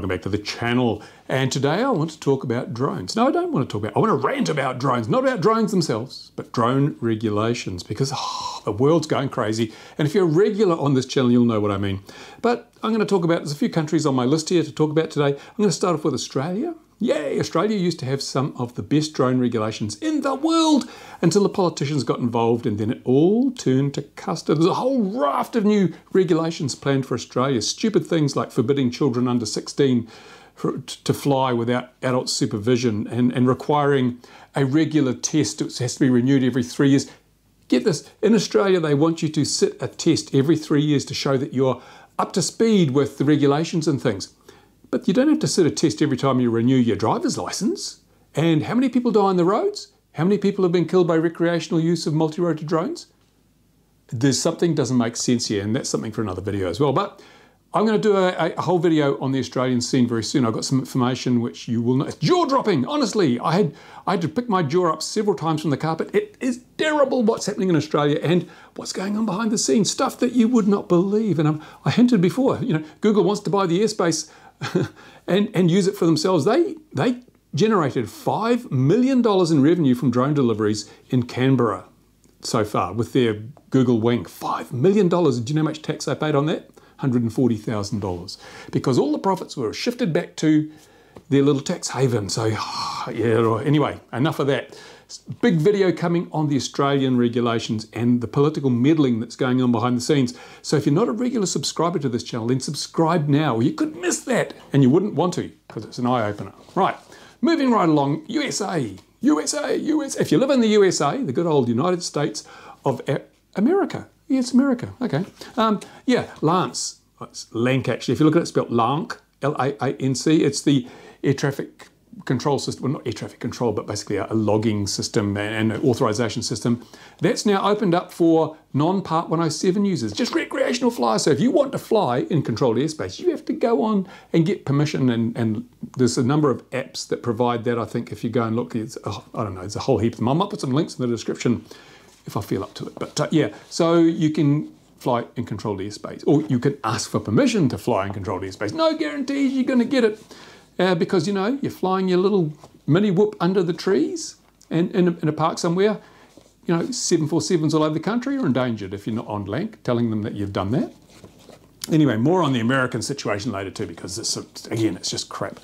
welcome back to the channel. And today I want to talk about drones. No, I don't want to talk about, I want to rant about drones, not about drones themselves, but drone regulations, because the world's going crazy. And if you're a regular on this channel, you'll know what I mean. But I'm going to talk about, there's a few countries on my list here to talk about today. I'm going to start off with Australia. Yay, Australia used to have some of the best drone regulations in the world until the politicians got involved, and then it all turned to custard. There's a whole raft of new regulations planned for Australia. Stupid things like forbidding children under 16 to fly without adult supervision and requiring a regular test. It has to be renewed every 3 years. Get this, in Australia they want you to sit a test every 3 years to show that you're up to speed with the regulations and things. But you don't have to sit a test every time you renew your driver's license. And how many people die on the roads? How many people have been killed by recreational use of multi-rotor drones? There's something doesn't make sense here, and that's something for another video as well. But I'm going to do a whole video on the Australian scene very soon. I've got some information which you will know. It's jaw-dropping, honestly. I had to pick my jaw up several times from the carpet. It is terrible what's happening in Australia and what's going on behind the scenes. Stuff that you would not believe. And I hinted before, you know, Google wants to buy the airspace and use it for themselves. They generated $5 million in revenue from drone deliveries in Canberra so far with their Google Wing. $5 million. Do you know how much tax they paid on that? $140,000. Because all the profits were shifted back to their little tax haven. So, yeah, anyway, enough of that. Big video coming on the Australian regulations and the political meddling that's going on behind the scenes. So if you're not a regular subscriber to this channel, then subscribe now. You could miss that, and you wouldn't want to, because it's an eye-opener. Right, moving right along, USA. If you live in the USA, the good old United States of America. Yeah, it's America, okay. Yeah, Lance, it's Lanc actually. If you look at it, it's spelled Lanc, L-A-A-N-C. It's the air traffic control system, well, not air traffic control, but basically a logging system and an authorization system. That's now opened up for non-Part 107 users, just recreational flyers. So if you want to fly in controlled airspace, you have to go on and get permission, and there's a number of apps that provide that. I think if you go and look, it's, I don't know, there's a whole heap of them. I might put some links in the description if I feel up to it. But yeah, so you can fly in controlled airspace, or you can ask for permission to fly in controlled airspace. No guarantees you're going to get it. Because, you know, you're flying your little mini whoop under the trees and in a park somewhere. You know, 747s all over the country are endangered if you're not on Lanc, telling them that you've done that. Anyway, more on the American situation later too, because this, again, it's just crap.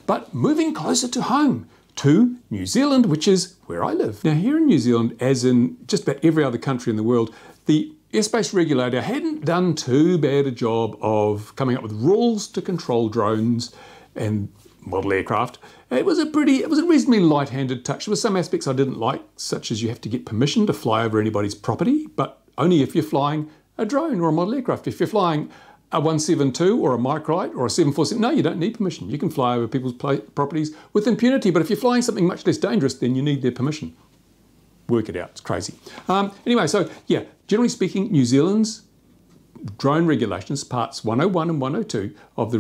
But moving closer to home, to New Zealand, which is where I live. Now here in New Zealand, as in just about every other country in the world, the airspace regulator hadn't done too bad a job of coming up with rules to control drones and model aircraft. It was a reasonably light-handed touch. There were some aspects I didn't like, such as you have to get permission to fly over anybody's property, but only if you're flying a drone or a model aircraft. If you're flying a 172 or a microlight or a 747, no, you don't need permission. You can fly over people's properties with impunity, but if you're flying something much less dangerous, then you need their permission. Work it out, it's crazy. Anyway, so yeah, generally speaking, New Zealand's drone regulations, parts 101 and 102 of the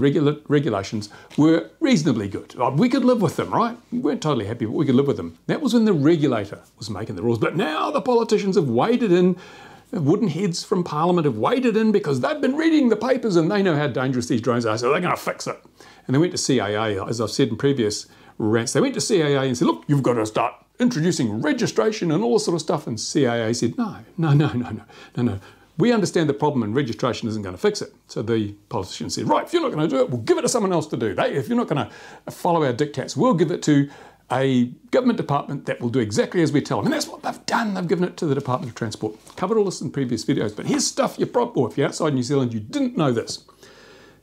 regulations were reasonably good. We could live with them, right? We weren't totally happy, but we could live with them. That was when the regulator was making the rules. But now the politicians have waded in, wooden heads from Parliament have waded in because they've been reading the papers and they know how dangerous these drones are, so they're going to fix it. And they went to CAA, as I've said in previous rants, they went to CAA and said, look, you've got to start introducing registration and all this sort of stuff. And CAA said, no. We understand the problem and registration isn't going to fix it. So the politicians said, right, if you're not going to do it, we'll give it to someone else to do. If you're not going to follow our dictates, we'll give it to a government department that will do exactly as we tell them. And that's what they've done. They've given it to the Department of Transport. Covered all this in previous videos, but here's stuff or if you're outside New Zealand, you didn't know this.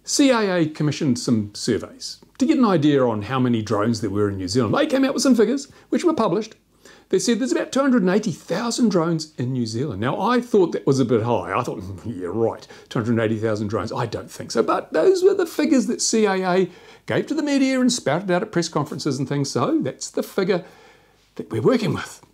CAA commissioned some surveys to get an idea on how many drones there were in New Zealand. They came out with some figures, which were published. They said there's about 280,000 drones in New Zealand. Now, I thought that was a bit high. I thought, yeah, right, 280,000 drones. I don't think so. But those were the figures that CAA gave to the media and spouted out at press conferences and things. So that's the figure that we're working with.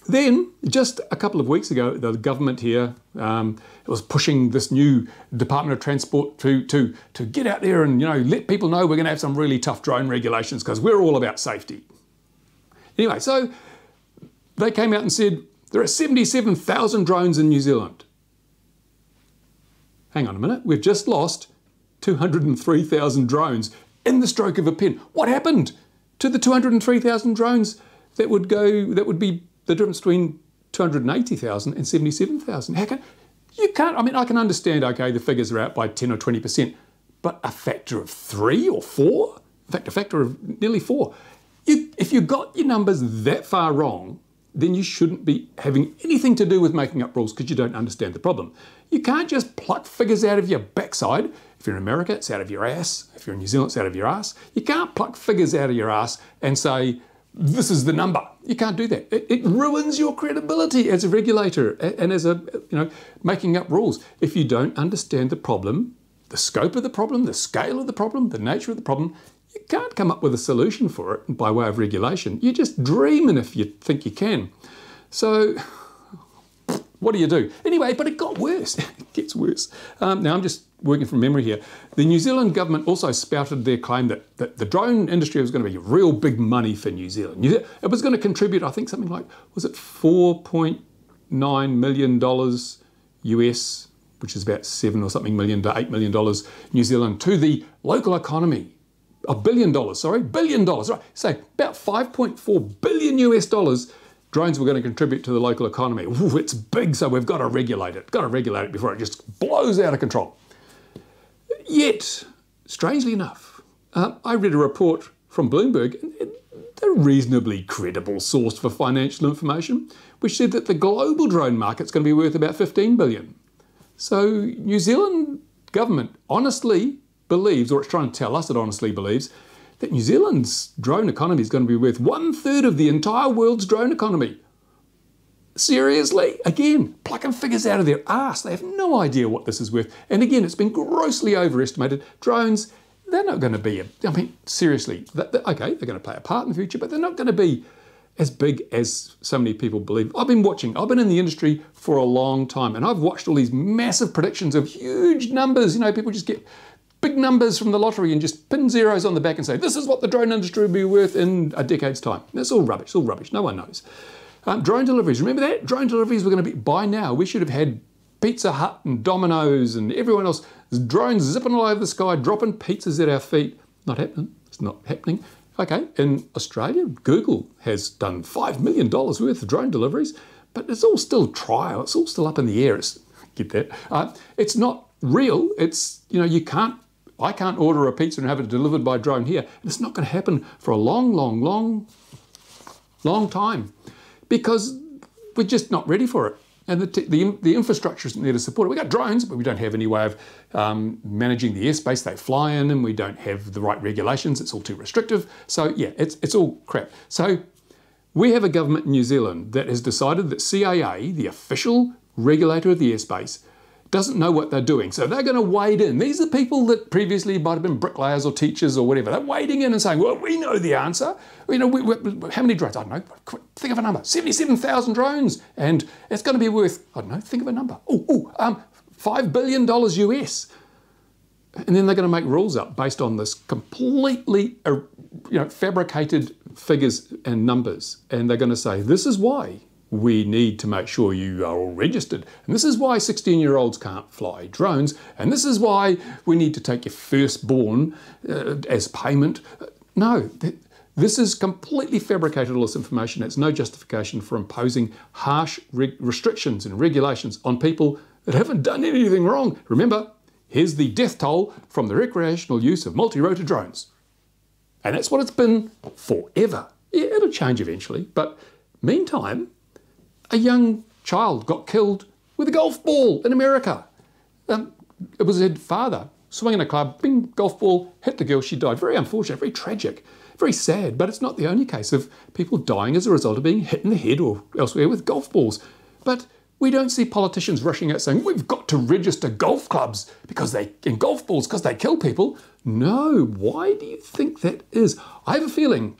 Then, just a couple of weeks ago, the government here was pushing this new Department of Transport to get out there and, you know, let people know we're going to have some really tough drone regulations because we're all about safety. Anyway, so they came out and said there are 77,000 drones in New Zealand. Hang on a minute, we've just lost 203,000 drones in the stroke of a pen. What happened to the 203,000 drones that would be the difference between 280,000 and 77,000? You can't, I mean, I can understand, okay, the figures are out by 10 or 20%, but a factor of 3 or 4? In fact, a factor of nearly 4. If you got your numbers that far wrong, then you shouldn't be having anything to do with making up rules because you don't understand the problem. You can't just pluck figures out of your backside. If you're in America, it's out of your ass. If you're in New Zealand, it's out of your ass. You can't pluck figures out of your ass and say, this is the number. You can't do that. It ruins your credibility as a regulator and as a, making up rules. If you don't understand the problem, the scope of the problem, the scale of the problem, the nature of the problem, you can't come up with a solution for it by way of regulation. You're just dreaming if you think you can. So what do you do? Anyway, but it got worse. It gets worse. Now, I'm just working from memory here. The New Zealand government also spouted their claim that the drone industry was going to be real big money for New Zealand. It was going to contribute, I think, something like, was it $4.9 million US, which is about $7 million to $8 million New Zealand, to the local economy. $1 billion, $1 billion, right? So about 5.4 billion US dollars drones were going to contribute to the local economy. Ooh, it's big, so we've got to regulate it. Got to regulate it before it just blows out of control. Yet, strangely enough, I read a report from Bloomberg, a reasonably credible source for financial information, which said that the global drone market's going to be worth about 15 billion. So New Zealand government honestly believes, or it's trying to tell us it honestly believes, that New Zealand's drone economy is going to be worth 1/3 of the entire world's drone economy. Seriously? Again, plucking figures out of their arse. They have no idea what this is worth. And again, it's been grossly overestimated. Drones, they're not going to be, seriously, okay, they're going to play a part in the future, but they're not going to be as big as so many people believe. I've been in the industry for a long time, and I've watched all these massive predictions of huge numbers. People just get big numbers from the lottery and just pin zeros on the back and say, this is what the drone industry will be worth in a decade's time. That's all rubbish, no one knows. Drone deliveries, remember that? Drone deliveries were going to be, by now, we should have had Pizza Hut and Domino's and everyone else, drones zipping all over the sky, dropping pizzas at our feet. Not happening, it's not happening. Okay, in Australia, Google has done $5 million worth of drone deliveries, but it's all still trial, it's all still up in the air. Get that? It's not real, it's, I can't order a pizza and have it delivered by drone here. And it's not going to happen for a long, long, long, long time because we're just not ready for it. And the infrastructure isn't there to support it. We've got drones, but we don't have any way of managing the airspace they fly in, and we don't have the right regulations. It's all too restrictive. So yeah, it's all crap. So we have a government in New Zealand that has decided that CAA, the official regulator of the airspace, doesn't know what they're doing. So they're going to wade in. These are people that previously might have been bricklayers or teachers or whatever. They're wading in and saying, well, we know the answer. How many drones? I don't know. Think of a number. 77,000 drones. And it's going to be worth, I don't know, think of a number. $5 billion US. And then they're going to make rules up based on this completely fabricated figures and numbers. And they're going to say, this is why we need to make sure you are all registered. And this is why 16-year-olds can't fly drones. And this is why we need to take your firstborn as payment. No, this is completely fabricated, all this information. It's no justification for imposing harsh restrictions and regulations on people that haven't done anything wrong. Remember, here's the death toll from the recreational use of multi-rotor drones. And that's what it's been forever. Yeah, it'll change eventually. But meantime, a young child got killed with a golf ball in America. It was her father swinging a club, bing, golf ball, hit the girl, she died. Very unfortunate, very tragic, very sad, but it's not the only case of people dying as a result of being hit in the head or elsewhere with golf balls. But we don't see politicians rushing out saying, we've got to register golf clubs and golf balls because they kill people. No, why do you think that is? I have a feeling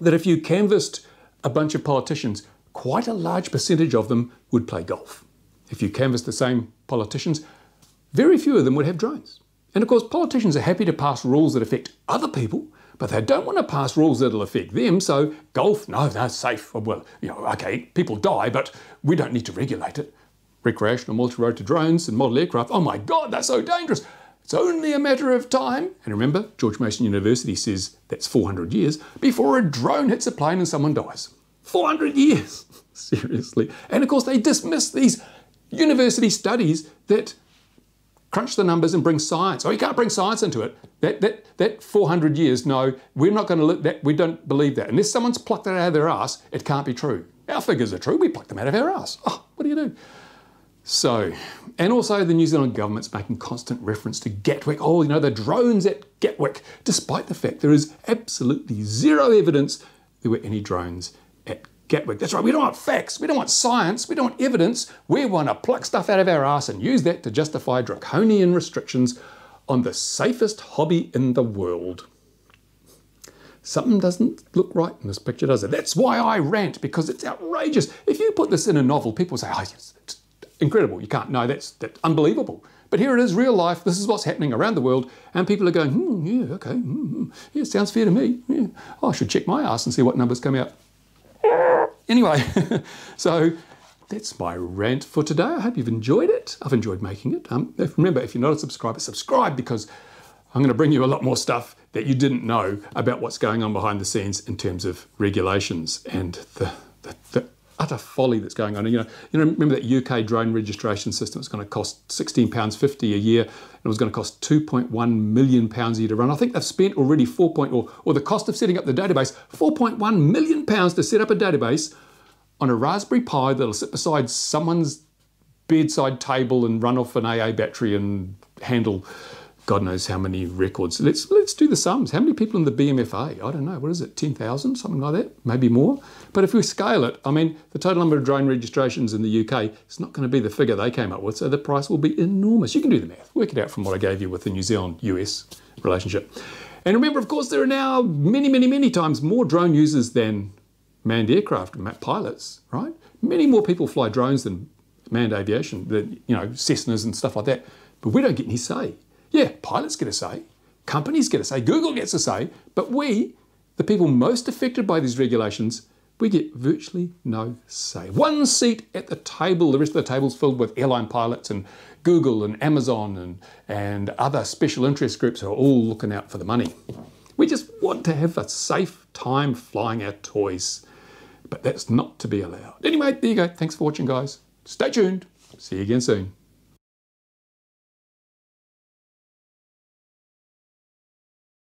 that if you canvassed a bunch of politicians, quite a large percentage of them would play golf. If you canvass the same politicians, very few of them would have drones. And of course, politicians are happy to pass rules that affect other people, but they don't want to pass rules that'll affect them. So golf, no, that's safe. Well, okay, people die, but we don't need to regulate it. Recreational multi-rotor drones and model aircraft, oh my God, that's so dangerous. It's only a matter of time. And remember, George Mason University says that's 400 years before a drone hits a plane and someone dies. 400 years, seriously. And of course, they dismiss these university studies that crunch the numbers and bring science. Oh, you can't bring science into it. That 400 years, no, we're not going to let that. We don't believe that. Unless someone's plucked it out of their ass, it can't be true. Our figures are true. We plucked them out of our ass. Oh, what do you do? So, and also the New Zealand government's making constant reference to Gatwick. Oh, you know, the drones at Gatwick, despite the fact there is absolutely zero evidence there were any drones at Gatwick. That's right, we don't want facts, we don't want science, we don't want evidence. We want to pluck stuff out of our ass and use that to justify draconian restrictions on the safest hobby in the world. Something doesn't look right in this picture, does it? That's why I rant, because it's outrageous. If you put this in a novel, people say, oh, it's incredible. You can't. No, that's unbelievable. But here it is, real life. This is what's happening around the world. And people are going, yeah, okay. Yeah, sounds fair to me. Yeah. Oh, I should check my ass and see what numbers come out. Anyway, so that's my rant for today. I hope you've enjoyed it. I've enjoyed making it. Remember, if you're not a subscriber, subscribe, because I'm going to bring you a lot more stuff that you didn't know about what's going on behind the scenes in terms of regulations and the utter folly that's going on. You know, remember that UK drone registration system was going to cost £16.50 a year, and it was going to cost £2.1 million a year to run. I think they've spent already or the cost of setting up the database, £4.1 million to set up a database on a Raspberry Pi that'll sit beside someone's bedside table and run off an AA battery and handle God knows how many records. Let's do the sums. How many people in the BMFA? I don't know. What is it? 10,000? Something like that? Maybe more. But if we scale it, I mean, the total number of drone registrations in the UK is not going to be the figure they came up with, so the price will be enormous. You can do the math. Work it out from what I gave you with the New Zealand-US relationship. And remember, of course, there are now many, many, many times more drone users than manned aircraft pilots, right? Many more people fly drones than manned aviation, Cessnas and stuff like that. But we don't get any say. Yeah, pilots get a say, companies get a say, Google gets a say, but we, the people most affected by these regulations, we get virtually no say. One seat at the table, the rest of the table's filled with airline pilots and Google and Amazon and other special interest groups who are all looking out for the money. We just want to have a safe time flying our toys, but that's not to be allowed. Anyway, there you go. Thanks for watching, guys. Stay tuned. See you again soon.